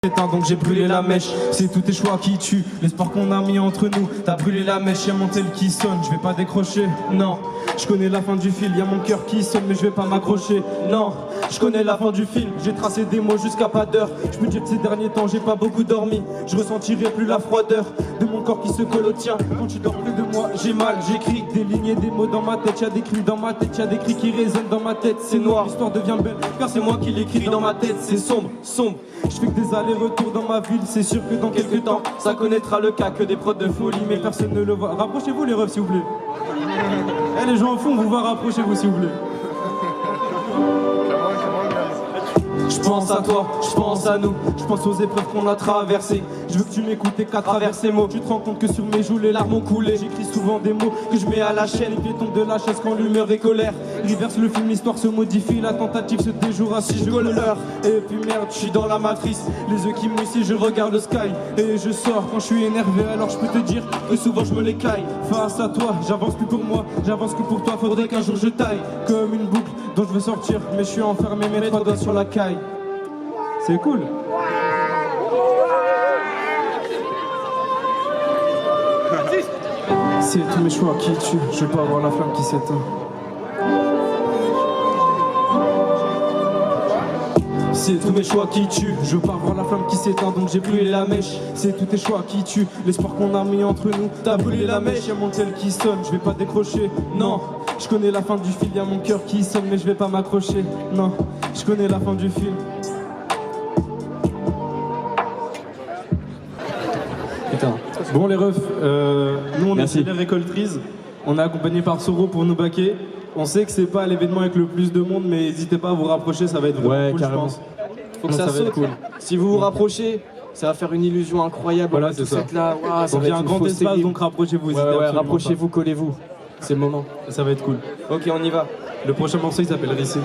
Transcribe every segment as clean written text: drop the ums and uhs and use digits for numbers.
Donc j'ai brûlé la mèche, c'est tous tes choix qui tuent. L'espoir qu'on a mis entre nous, t'as brûlé la mèche. Y'a mon tel qui sonne, je vais pas décrocher, non. Je connais la fin du film, y'a mon cœur qui sonne mais je vais pas m'accrocher, non. Je connais la fin du film, j'ai tracé des mots jusqu'à pas d'heure. Je peux dire que ces derniers temps j'ai pas beaucoup dormi. Je ressentirai plus la froideur de mon corps qui se colle au tien. Quand tu dors plus de moi, j'ai mal, j'écris des lignes et des mots dans ma tête. Y'a des cris dans ma tête, y'a des cris qui résonnent dans ma tête. C'est noir, l'histoire devient belle, car c'est moi qui l'écris dans ma tête. C'est sombre, sombre. Je fais que des allers-retours dans ma ville, c'est sûr que dans quelques temps ça connaîtra le cas que des prods de folie, mais personne ne le voit. Rapprochez-vous les refs s'il vous plaît. Eh les gens au fond, on vous voit, rapprochez-vous s'il vous plaît. Je pense à toi, je pense à nous, je pense aux épreuves qu'on a traversées. Je veux que tu m'écoutes et qu'à travers ces mots, tu te rends compte que sur mes joues les larmes ont coulé. J'écris souvent des mots que je mets à la chaîne, et puis tombe de la chaise quand l'humeur est colère. Reverse le film, l'histoire se modifie, la tentative se déjouera si je colère. Et puis merde, je suis dans la matrice, les yeux qui mouillent si je regarde le sky. Et je sors quand je suis énervé, alors je peux te dire que souvent je me les caille. Face à toi, j'avance plus pour moi, j'avance que pour toi, faudrait qu'un jour je taille. Comme une boucle dont je veux sortir, mais je suis enfermé, mes trois doigts sur la caille. C'est cool. C'est tous mes choix qui tuent, je veux pas avoir la flamme qui s'éteint. C'est tous mes choix qui tuent, je veux pas avoir la flamme qui s'éteint, donc j'ai brûlé la mèche. C'est tous tes choix qui tuent, l'espoir qu'on a mis entre nous, t'as brûlé la mèche. Y'a mon tel qui sonne, je vais pas décrocher, non. Je connais la fin du film, y'a mon cœur qui sonne, mais je vais pas m'accrocher, non. Je connais la fin du film. Putain. Bon les refs, nous on est les récoltrices, on est accompagné par Soro pour nous baquer. On sait que c'est pas l'événement avec le plus de monde, mais n'hésitez pas à vous rapprocher, ça va être vraiment cool, carrément. Je pense. Faut que ça saute. Cool. Si vous vous rapprochez, ça va faire une illusion incroyable. Voilà, c'est ça. Là, wow, ça donc il y a un grand espace, donc rapprochez-vous. Ouais, rapprochez-vous, collez-vous. C'est le moment. Ça va être cool. Ok, on y va. Le prochain morceau il s'appelle Ricine.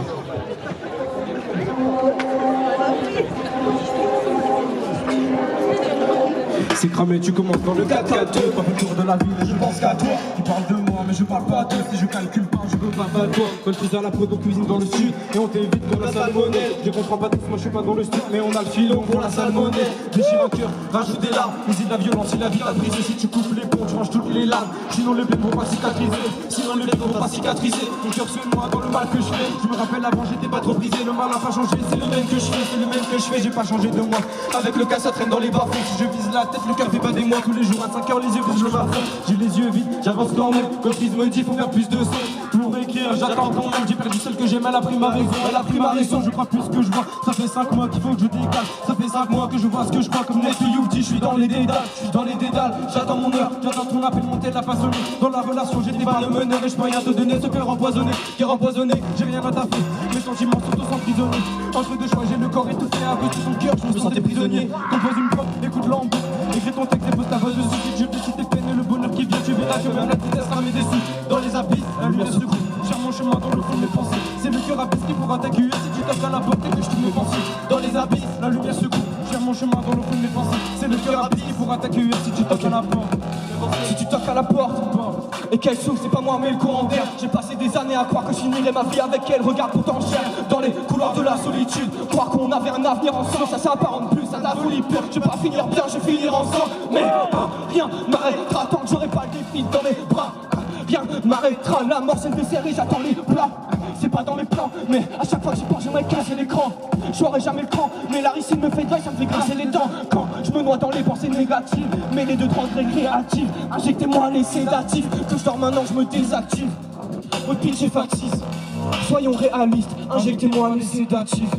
C'est cramé, tu commences dans le 4-4-2. Pas le tour de la ville et je pense qu'à toi. Tu parles de moi mais je parle pas d'eux. Si je calcule pas, je peux pas toi. Quand je suis à la prodo cuisine dans le sud et on t'évite pour la salmonelle. Je comprends pas tous, moi je suis pas dans le stud, mais on a le filon pour la salmonelle. Déchire un cœur, rajoute des larmes, usine la violence, si la vie a brisé. Si tu coupes les ponts, tu ranges toutes les larmes. Sinon les blés vont pas cicatriser. Sinon les blés vont pas cicatriser. Mon cœur se noie dans le mal que je fais. Je me rappelle avant j'étais pas trop brisé. Le mal a pas changé, c'est le même que je fais. C'est le même que je fais, j'ai pas changé de moi. Avec le cas ça traîne dans les bas-fonds. Si je vise la tête, le cœur fait pas des mois. Tous les jours à 5h les yeux vides, je me bats. J'ai les yeux vides, j'avance dans mon. Quand Chris me dit faut faire plus de son. Pour écrire, j'attends ton nom. J'ai perdu celle que j'aime, elle a pris ma raison. Elle a pris ma raison, je crois plus ce que je vois. Ça fait 5 mois qu'il faut que je décale. Ça fait 5 mois que je vois ce que je crois. Comme Nessie Youti, je suis dans les dédales. Je suis dans les dédales, j'attends mon heure. J'attends ton appel, mon tête la passionné. Dans la relation, j'étais pas le meneur. Et je peux rien te donner, ce cœur empoisonné. Cœur empoisonné, j'ai rien à taffer. Mes sentiments sont tous emprisonnés. Entre deux choix, j'ai le corps étouffé. À cause de ton cœur, je me sentais prisonnier. Compose une preuve, écoute l'ambiance. Écris ton texte et pose ta voix dessus. Si je te cite tes peines et le bonheur qui vient, tu verras que même la vitesse sera mes déçus. Dans les abysses, la lumière se coupe. Cherche mon chemin dans le fond de mes pensées. C'est le cœur abaissé pour t'accueillir. Si tu tapes à la porte et que je te mes pensées. Dans les abysses, la lumière se coupe. Cherche mon chemin dans le fond de mes pensées. C'est le cœur abaissé pour t'accueillir. Si tu toques à la porte. Si tu toques à la porte. Et qu'elle s'ouvre, c'est pas moi mais le courant d'air. J'ai passé des années à croire que je finirais ma vie avec elle. Regarde pourtant cher dans les couloirs de la solitude. Croire qu'on avait un avenir ensemble, ça s'apparente plus à la folie pure. Je vais pas finir bien, je vais finir ensemble. Mais rien m'arrêtera tant que j'aurai pas le défi dans les bras. Rien m'arrêtera, la mort c'est le dessert et j'attends les plats. C'est pas dans mes plans, mais à chaque fois que j'y pense j'aimerais casser l'écran. J'aurai jamais le cran, mais la ricine me fait droit, ça me fait grincer les dents. Quand je me noie dans les pensées négatives, mais les deux transgrès créatives. Injectez-moi les sédatifs, que je dors maintenant je me désactive. Votre pitch est factice, soyons réalistes. Injectez-moi les sédatifs.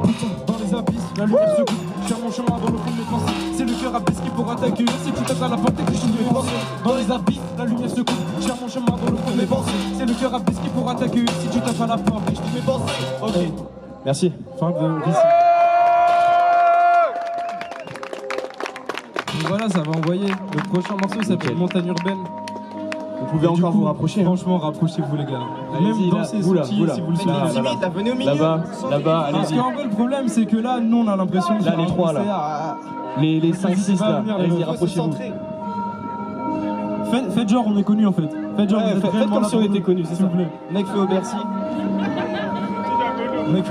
Putain, dans les abysses, la lumière se coupe. Cherche mon chemin dans le fond de mes pensées. C'est le cœur abysse qui pourra t'accueillir. Si tu tapes à la porte et que je me pense. Dans les abysses, la lumière se coupe. Cherche mon chemin dans le fond de mes pensées. C'est le cœur abysse qui pourra t'accueillir. Si tu tapes à la porte et que je me pense. Ok. Merci. Fin de Ricine. Voilà, ça va envoyer. Le prochain morceau s'appelle Montagne Urbaine. Vous pouvez encore vous rapprocher. Franchement, rapprochez-vous les gars. Même dansez soutils si vous le souhaitez. Limite, venez au milieu. Là-bas, allez-y. Parce qu'en vrai, le problème, c'est que là, nous, on a l'impression que là, les trois, là. Les 5-6, là. Allez-y, rapprochez-vous. Faites genre, on est connus, en fait. Faites genre, faites comme si on était connus, c'est ça. Mec fait au Bercy. Mec,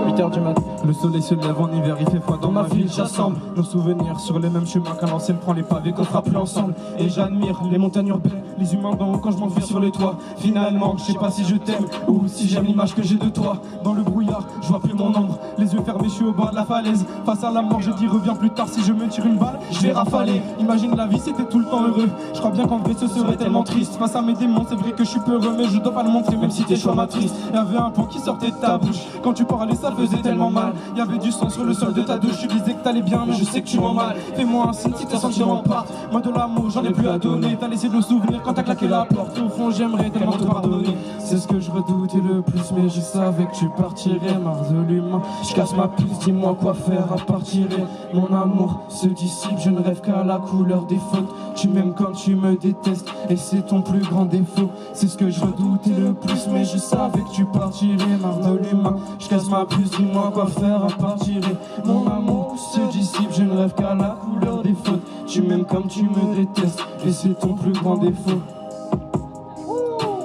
8h 8h du matin. Le soleil se lève en hiver, il fait froid dans ma ville, j'assemble nos souvenirs sur les mêmes chemins qu'à l'ancienne, prend les pavés qu'on fera plus ensemble. Et j'admire les montagnes urbaines, les humains d'en haut quand je m'enfuis sur les toits. Finalement, je sais pas si je t'aime ou si j'aime l'image que j'ai de toi. Dans le brouillard, je vois plus mon ombre, les yeux fermés, je suis au bord de la falaise. Face à la mort, je dis reviens plus tard, si je me tire une balle, je vais rafaler. Imagine la vie, c'était tout le temps heureux. Je crois bien qu'en vrai ce serait tellement triste. Face à mes démons, c'est vrai que je suis peureux, mais je dois pas le montrer, même si tes choix m'attristent. Y'avait un pont qui sortait de ta bouche, quand tu parlais ça faisait tellement mal. Y'avait du sang sur le sol de ta douche, tu disais que t'allais bien, mais je sais que tu m'en mal. Fais-moi un signe si tes sentiments partent. Moi de l'amour, j'en ai plus à donner. T'as laissé de le souvenir quand t'as claqué la porte. Au fond, j'aimerais tellement te pardonner. C'est ce que je redoutais le plus, mais je savais que tu partirais. Marre de l'humain, je casse ma puce, dis-moi quoi faire à partir. Mon amour se dissipe, je ne rêve qu'à la couleur des fautes. Tu m'aimes comme tu me détestes, et c'est ton plus grand défaut. C'est ce que je redoutais le plus, mais je savais que tu partirais. Marre de l'humain, je casse ma puce, dis-moi quoi faire à partir. Mon amour se dissipe, je ne rêve qu'à la couleur des fautes. Tu m'aimes comme tu me détestes, et c'est ton plus grand défaut.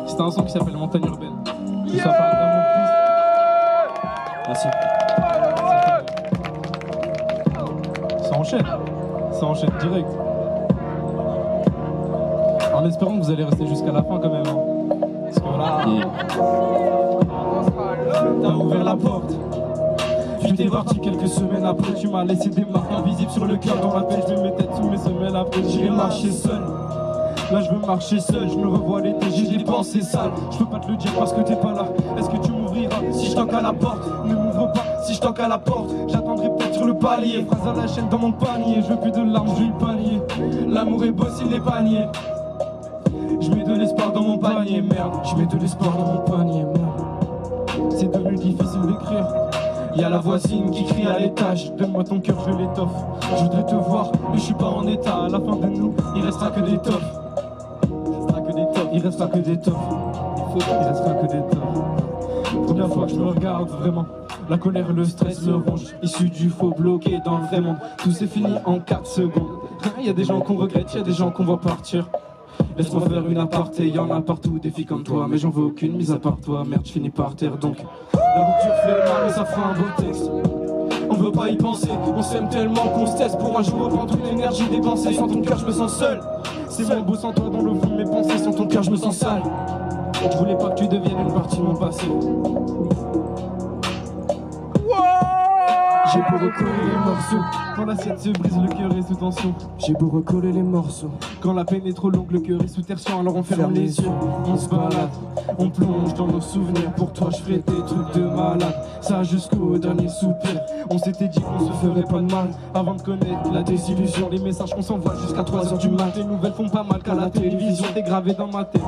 C'est un son qui s'appelle Montagne Urbaine. Ça parle d'amour triste. Merci. Ça enchaîne direct. En espérant que vous allez rester jusqu'à la fin quand même. Hein. Parce que là, t'as ouvert la porte. Tu t'es parti quelques semaines après, tu m'as laissé des marques invisibles sur le cœur. Dans la peine, je mets mes têtes sous mes semelles après, j'irai marcher seul. Là je veux marcher seul, je me revois l'été, j'ai des pensées sales. Je peux pas te le dire parce que t'es pas là. Est-ce que tu m'ouvriras si je toque à la porte? Ne m'ouvre pas si je toque à la porte. J'attendrai peut-être sur le palier, phrase à la chaîne dans mon panier. Je veux plus de larmes, je veux le panier. L'amour est beau s'il n'est pas nié. Je mets de l'espoir dans mon panier, merde. Je mets de l'espoir dans mon panier, merde. C'est devenu difficile d'écrire. Y'a la voisine qui crie à l'étage. Donne-moi ton cœur, je l'étoffe. Je voudrais te voir, mais je suis pas en état. À la fin de nous, il restera que des toffes. Il restera que des toffes. Il restera que des toffes. Première fois que je me regarde vraiment, la colère, le stress me ronge. Issu du faux bloqué dans le vrai monde. Tout s'est fini en 4 secondes. Y'a des gens qu'on regrette, y'a des gens qu'on voit partir. Laisse-moi faire une aparté, y'en a partout des filles comme toi. Mais j'en veux aucune mise à part toi. Merde, je finis par terre donc. La rupture fait mal mais ça fera un beau texte. On veut pas y penser, on s'aime tellement qu'on se teste. Pour un jour reprendre toute l'énergie dépensée. Sans ton cœur je me sens seul. C'est moins beau sans toi dans le fond de mes pensées. Sans ton cœur je me sens sale. Je voulais pas que tu deviennes une partie de mon passé. J'ai beau recoller les morceaux, quand l'assiette se brise, le cœur est sous tension. J'ai beau recoller les morceaux, quand la peine est trop longue, le cœur est sous tertian. Alors on ferme les yeux, on se balade, on plonge dans nos souvenirs. Pour toi je ferai des trucs de malade, ça jusqu'au dernier soupir. On s'était dit qu'on se ferait pas de mal, avant de connaître la désillusion. Les messages qu'on s'envoie jusqu'à 3h du mat. Les nouvelles font pas mal qu'à la télévision. T'es gravé dans ma tête,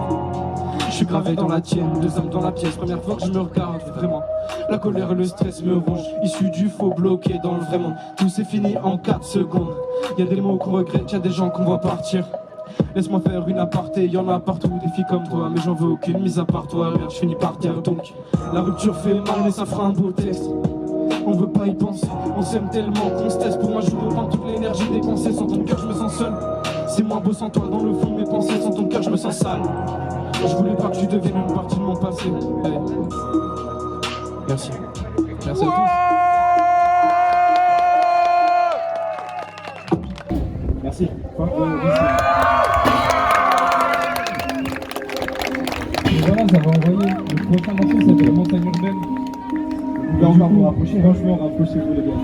je suis gravé dans la tienne. 2 hommes dans la pièce, première fois que je me regarde vraiment. La colère et le stress me rongent, issu du faux bloqué dans le vrai monde. Tout s'est fini en 4 secondes. Y'a des mots qu'on regrette, y'a des gens qu'on voit partir. Laisse-moi faire une aparté, y'en a partout des filles comme toi. Mais j'en veux aucune mise à part toi, regarde je finis par terre donc. La rupture fait mal mais ça fera un beau texte. On veut pas y penser, on s'aime tellement qu'on se teste. Pour moi je veux reprendre toute l'énergie dépensée. Sans ton cœur je me sens seul. C'est moins beau sans toi dans le fond de mes pensées. Sans ton cœur je me sens sale. Je voulais pas que tu deviennes une partie de mon passé. Hey. Merci. Merci à tous. Merci. Et voilà, ça va envoyer. Le prochain morceau s'appelle Montagne Urbaine. Vous pouvez encore vous rapprocher. Franchement, rapprochez-vous les gars.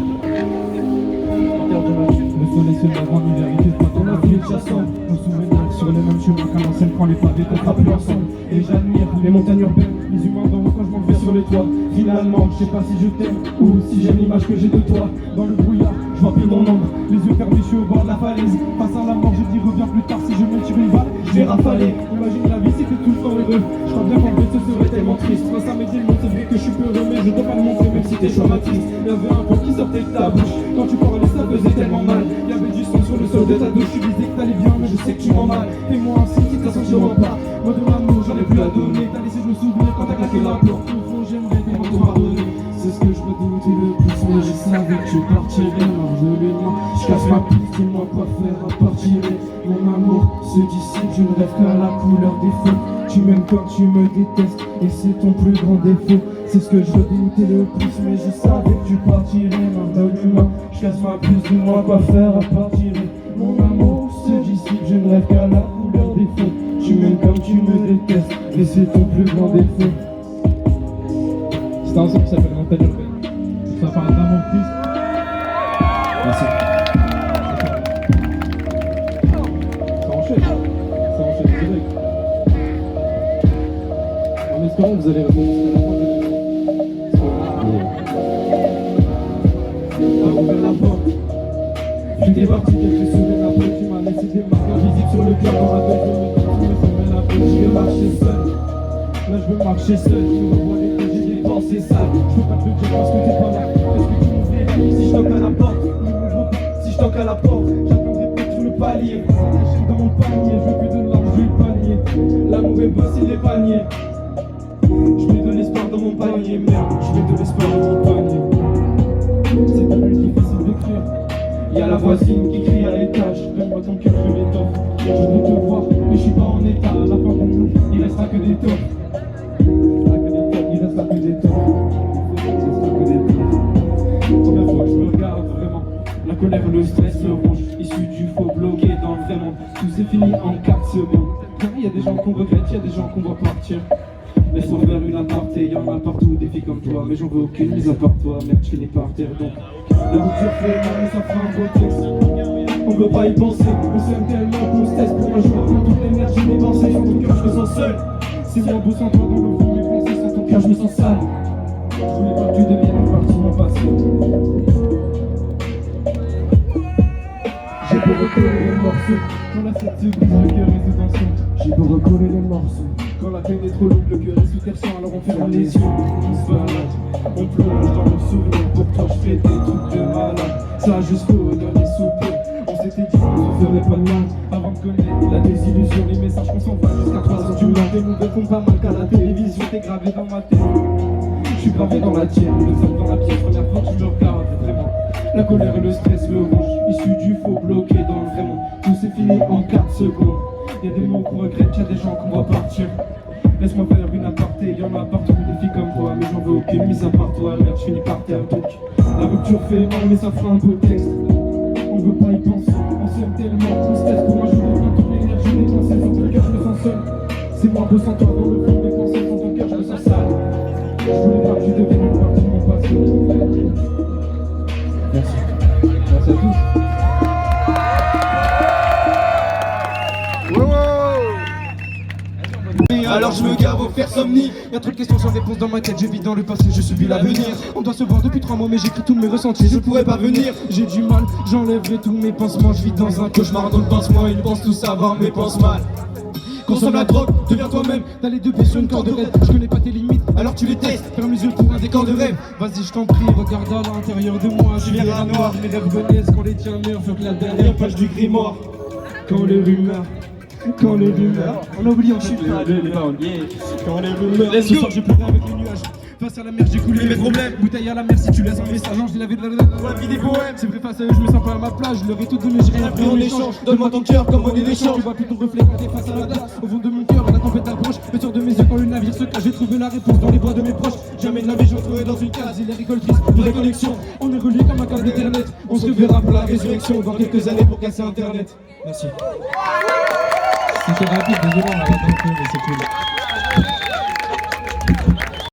Le soleil se lève en hiver, il fait froid dans la ville, j'assemble nos souvenirs sur les mêmes chemins qu'à l'ancienne, prend les pavés qu'on fera plus ensemble. Et j'admire les montagnes urbaines, les humains d'en haut quand je m'en vais sur les toits. Finalement, je sais pas si je t'aime ou si j'aime l'image que j'ai de toi. Dans le brouillard, je vois plus mon ombre, les yeux fermés, je suis au bord de la falaise. Face à la mort, je dis reviens plus tard, si je me tire une balle, je vais rafaler. Imagine la vie, c'était tout le temps heureux. Je crois bien qu'en fait ce serait tellement triste. Face à mes démons, c'est vrai que je suis peureux, mais je dois pas le montrer, même si tes choix m'attristent. Y'avait un pont qui sortait de ta bouche, quand tu parlais ça faisait tellement mal. Y'avait du sang sur le sol de ta douche, tu disais que t'allais bien, mais je sais que tu m'en mal. Fais-moi un signe, quitte à sentir pas. Moi de l'amour, j'en ai plus à donner. T'as laissé de me souvenir quand t'as claqué la porte. Au fond, j'aimerais tellement te pardonner. C'est ce que je redoutais le plus. mais je savais que tu partirais. Marjolaine, je casse ma piste, dis-moi quoi faire à partir. Mon amour se dissipe, je ne rêve qu'à la couleur des feux. Tu m'aimes quand tu me détestes, et c'est ton plus grand défaut. C'est ce que je redoutais le plus, mais je savais que tu partirais. Marjolaine, je casse ma piste, dis-moi quoi faire à partir. Mon amour se dissipe, je ne rêve qu'à la couleur des feux. Tu m'aimes comme tu me détestes, et c'est ton plus grand défaut. C'est un son qui s'appelle Mental Urbain. Ça parle d'amour triste. Merci. Ça enchaîne direct. En espérant que vous allez répondre jusqu'à la fin de t'as ouvert la porte. Tu t'es parti quelques semaines après, tu m'as laissé des marques invisibles sur le cœur dans la tête. Je me semaines après, je vais marcher seul. Là je veux marcher seul, tu me revois les deux, j'ai des pensées sales. Je peux pas te le dire parce que t'es pas là. Est-ce que tu m'ouvrirais si je toque à la porte? Si je toque à la porte, j'attendrai peut-être sur le palier. La chaîne dans mon panier, je veux que de l'argent, je vais le panier. L'amour est beau s'il est panier. Je mets de l'espoir dans mon panier, merde, je mets de l'espoir dans mon panier. C'est devenu difficile d'écrire. Y'a la voisine qui crie à l'étage, donne-moi ton cœur, je l'étoffe. Je voudrais te voir, mais je suis pas en état. À la fin du monde, il restera que des torts. Il restera que des torts. Première fois que je me regarde vraiment, la colère, le stress, le ronge, issu du faux bloqué dans le vraiment. Tout s'est fini en 4 secondes. Y'a des gens qu'on regrette, y'a des gens qu'on voit partir. Laisse-moi faire une aparté, y'en a partout des filles comme toi, mais j'en veux aucune mise à part toi, merde je finis par terre donc. La rupture fait mal mais ça fera un beau texte. On peut pas y penser, on s'aime tellement qu'on se teste. Pour moi je vois toute l'énergie dépensée, sans ton cœur je me sens seul. C'est moins beau sans toi dans le fond, mes pensées sans ton cœur je me sens sale. Je voulais pas que tu deviennes une partie de mon passé. J'ai beau recoller les morceaux, quand la tête se brise, le cœur est sous tension. J'ai beau recoller les morceaux, quand la peine est trop longue, le cœur est sous terre alors on ferme les yeux. On se balade, on plonge dans nos souvenirs. Pour toi je fais des trucs de malade, ça jusqu'au dernier soupir. On s'était dit qu'on se ferait pas de mal avant de connaître la désillusion. Les messages qu'on s'envoie jusqu'à 3h du matin. Tes nouvelles font pas mal qu'à la télévision. T'es gravé dans ma tête, je suis gravé dans la tienne. Le sol dans la pièce, première fois que tu me regardes vraiment. La colère et le stress, le rouge, issu du faux bloqué dans le vraiment. Tout s'est fini en 4 secondes. Y'a des mots qu'on regrette, y'a des gens qu'on voit partir. Laisse-moi faire une aparté, y'en a partout des filles comme toi, mais j'en veux aucune mise à part toi, merde je finis par terre donc. La rupture fait mal mais ça fera un beau texte. On veut pas y penser, on s'aime tellement qu'on se teste. Pour moi je voulais bien toute l'énergie dépensée, sans ton cœur je me sens seul. C'est moins beau sans toi dans le fond, mes pensées sans ton cœur je me sens sale. Je voulais pas que tu deviennes une partie de mon passé. Merci. Merci à tous. Alors je me gave au faire somni. Y'a trop de questions sans réponse dans ma tête. Je vis dans le passé, je subis l'avenir. On doit se voir depuis 3 mois mais j'écris tous mes ressentis. Je pourrais pas venir, j'ai du mal, j'enlèverai tous mes pansements. Je vis dans un cauchemar donc pense-moi. Ils pensent tout savoir mais pensent mal. Consomme la drogue, deviens toi-même. T'as les deux pieds sur une corde raide. Je connais pas tes limites, alors tu les testes. Ferme les yeux pour un décor de rêve. Vas-y je t'en prie, regarde à l'intérieur de moi. Je viens à noir, mes rêves renaissent quand les tiens meurent. Faut que la dernière page du grimoire. Quand les rumeurs, on a oublié ensuite quand les rumeurs. Ce soir j'ai pleuré avec les nuages. Face à la mer j'ai coulé mes problèmes. Bouteille à la mer si tu laisses un message. Je l'avais de la vie des poèmes. C'est vrai face à eux je me sens pas à ma plage. Je leur ai tout donné, j'ai rien pris en échange. Donne-moi ton cœur comme monnaie d'échange. Tu vois plus ton reflet quand t'es face à la glace. Au fond de mon cœur la tempête approche. Le sort de mes yeux quand le navire se cache. J'ai trouvé la réponse dans les bras de mes proches. Jamais de la vie je retrouverai dans une case. Et les récoltrices, vraie connexion. On est reliés comme un câble d'internet. On se reverra pour la résurrection dans quelques années pour casser internet. Merci. C'était rapide, désolé, on a pas compris, mais c'est cool.